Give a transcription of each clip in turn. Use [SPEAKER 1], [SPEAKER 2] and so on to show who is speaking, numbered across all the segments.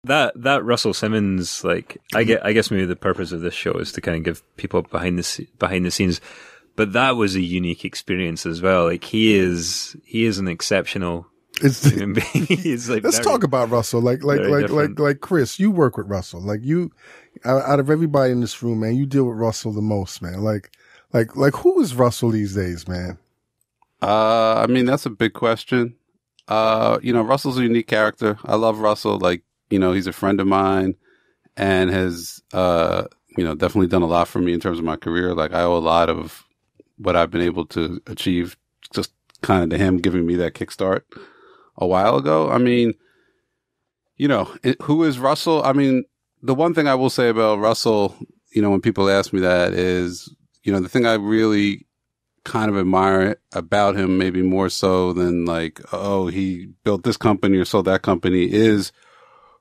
[SPEAKER 1] that Russell Simmons, like, I guess maybe the purpose of this show is to kind of give people behind the scenes, but that was a unique experience as well. Like, he is an exceptional human being. He's like,
[SPEAKER 2] let's talk about Russell. Like Chris, you work with Russell. Like, you, out of everybody in this room, man, you deal with Russell the most, man. Like who is Russell these days, man?
[SPEAKER 3] I mean, that's a big question. Russell's a unique character. I love Russell. Like, he's a friend of mine and has, definitely done a lot for me in terms of my career. Like, I owe a lot of what I've been able to achieve just kind of to him giving me that kickstart a while ago. I mean, who is Russell? I mean, the one thing I will say about Russell, when people ask me that is, the thing I really kind of admire about him, maybe more so than like, oh, he built this company or sold that company, is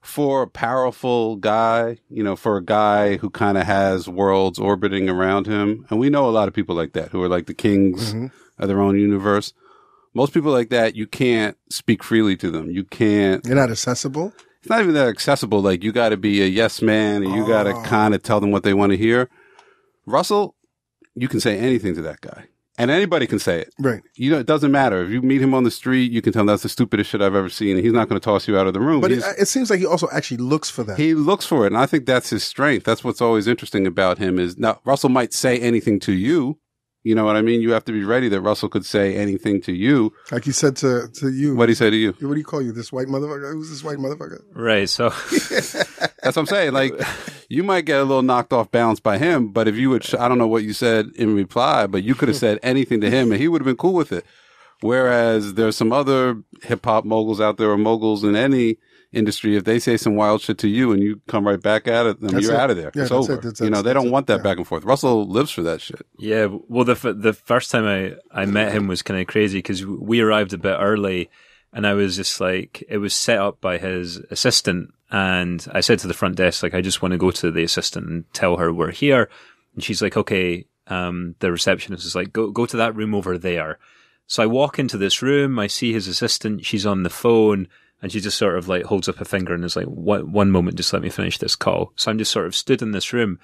[SPEAKER 3] for a powerful guy, for a guy who kind of has worlds orbiting around him. And we know a lot of people like that who are like the kings of their own universe. Most people like that, you can't speak freely to them. You're
[SPEAKER 2] not accessible?
[SPEAKER 3] It's not even that accessible. Like, you got to be a yes man and you got to kind of tell them what they want to hear. Russell, you can say anything to that guy. And anybody can say it.
[SPEAKER 2] Right.
[SPEAKER 3] It doesn't matter. If you meet him on the street, you can tell him that's the stupidest shit I've ever seen. And he's not going to toss you out of the room.
[SPEAKER 2] But it seems like he also actually looks for that.
[SPEAKER 3] He looks for it. And I think that's his strength. That's what's always interesting about him is, now, Russell might say anything to you. You know what I mean? You have to be ready that Russell could say anything to you.
[SPEAKER 2] Like he said to you.
[SPEAKER 3] What'd he say to you?
[SPEAKER 2] What do you call you? This white motherfucker? Who's this white motherfucker?
[SPEAKER 1] Right. So
[SPEAKER 3] that's what I'm saying. Like, you might get a little knocked off balance by him, but if you would, I don't know what you said in reply, but you could have said anything to him and he would have been cool with it. Whereas there's some other hip hop moguls out there, or moguls in any industry, if they say some wild shit to you and you come right back at it, then you're out of there.
[SPEAKER 2] Yeah,
[SPEAKER 3] it's over. They don't want that back and forth. Russell lives for that shit.
[SPEAKER 1] Yeah. Well, the first time I met him was kind of crazy because we arrived a bit early and I was just like, it was set up by his assistant. And I said to the front desk, like, I just want to go to the assistant and tell her we're here. And she's like, okay. The receptionist is like, go to that room over there. So I walk into this room. I see his assistant. She's on the phone. And she just sort of like holds up a finger and is like, one moment, just let me finish this call. So I'm just sort of stood in this room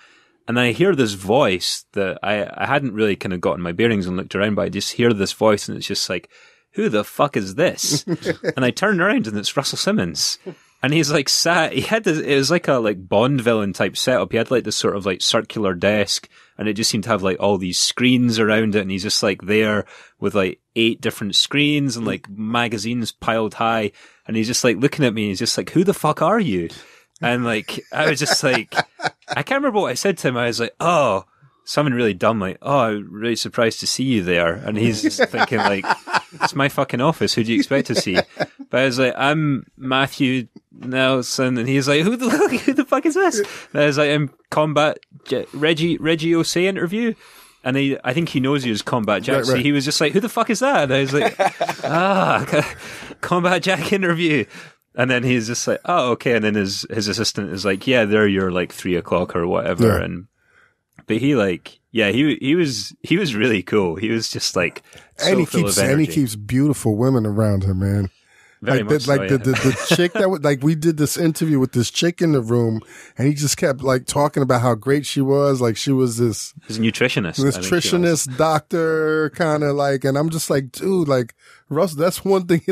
[SPEAKER 1] and I hear this voice that I hadn't really kind of gotten my bearings and looked around, but I just hear this voice and it's just like, who the fuck is this? And I turn around and it's Russell Simmons. And he's like he had this, it was like a like Bond villain type setup. He had like this sort of like circular desk and it just seemed to have like all these screens around it. And he's just like there with like 8 different screens and like magazines piled high. And he's just like looking at me. He's just like, who the fuck are you? And like, I was just like, I can't remember what I said to him. I was like, oh, something really dumb. Like, oh, I'm really surprised to see you there. And he's just thinking like, it's my fucking office. Who do you expect to see? But I was like, I'm Matthew Nelson. And he's like, who the fuck is this? And I was like, I'm Combat Reggie Osei interview. And I think he knows you as Combat Jack. Right. So he was just like, who the fuck is that? And I was like, Combat Jack interview. And then he's just like, oh, okay. And then his assistant is like, yeah, they're your like 3 o'clock or whatever. Yeah. But he like, yeah, he was really cool. He was just like, so full of energy.
[SPEAKER 2] And he keeps beautiful women around him, man.
[SPEAKER 1] Very much so, yeah.
[SPEAKER 2] the chick that would, like, we did this interview with this chick in the room and he just kept like talking about how great she was. Like, she was this nutritionist doctor kind of like, and I'm just like, dude, like Russell, that's one thing.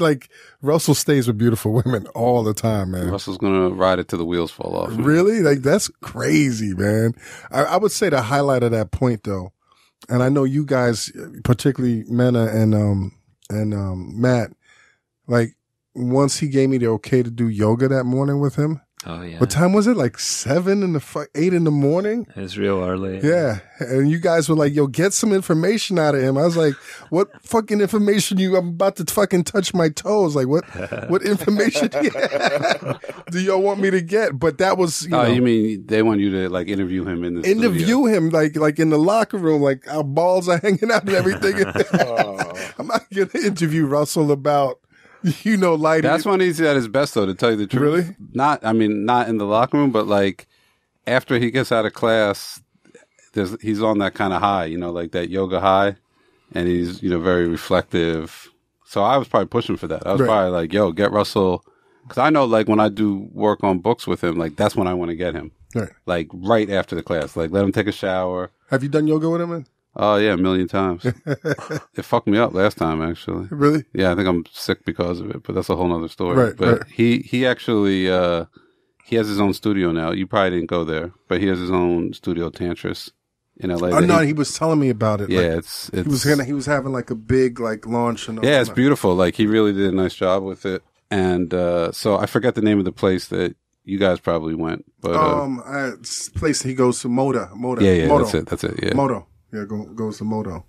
[SPEAKER 2] Russell stays with beautiful women all the time, man.
[SPEAKER 3] Russell's going to ride it till the wheels fall off. Man.
[SPEAKER 2] Really? Like, that's crazy, man. I would say the highlight of that point though, and I know you guys, particularly Mena and Matt, like, once he gave me the okay to do yoga that morning with him.
[SPEAKER 1] Oh yeah.
[SPEAKER 2] What time was it? Like 8 in the morning?
[SPEAKER 1] It was real early.
[SPEAKER 2] Yeah. And you guys were like, yo, get some information out of him. I was like, what fucking information I'm about to fucking touch my toes. Like what information do y'all want me to get? But that was,
[SPEAKER 3] you mean they want you to like interview him in the
[SPEAKER 2] studio. Him like in the locker room, like our balls are hanging out and everything. I'm not going to interview Russell about, lighting.
[SPEAKER 3] That's when he's at his best, though, to tell you the truth.
[SPEAKER 2] Really?
[SPEAKER 3] Not in the locker room, but like after he gets out of class, he's on that kind of high, like that yoga high, and he's, very reflective. So I was probably pushing for that. I was probably like, yo, get Russell Because I know, like, when I do work on books with him, like, that's when I want to get him.
[SPEAKER 2] Right.
[SPEAKER 3] Like, right after the class. Like, let him take a shower.
[SPEAKER 2] Have you done yoga with him?
[SPEAKER 3] Oh, yeah, 1,000,000 times. It fucked me up last time, actually.
[SPEAKER 2] Really?
[SPEAKER 3] Yeah, I think I'm sick because of it, but that's a whole nother story.
[SPEAKER 2] Right,
[SPEAKER 3] but he actually, he has his own studio now. You probably didn't go there, but he has his own studio, Tantris, in LA.
[SPEAKER 2] Oh, no, he was telling me about it.
[SPEAKER 3] Yeah,
[SPEAKER 2] like, he was having like a big like launch. And
[SPEAKER 3] yeah, it's beautiful. Like, he really did a nice job with it. And so I forget the name of the place that you guys probably went, but
[SPEAKER 2] it's a place he goes to Moda.
[SPEAKER 3] Yeah,
[SPEAKER 2] Moto.
[SPEAKER 3] that's it. Yeah,
[SPEAKER 2] Moto. Yeah, goes to Moto.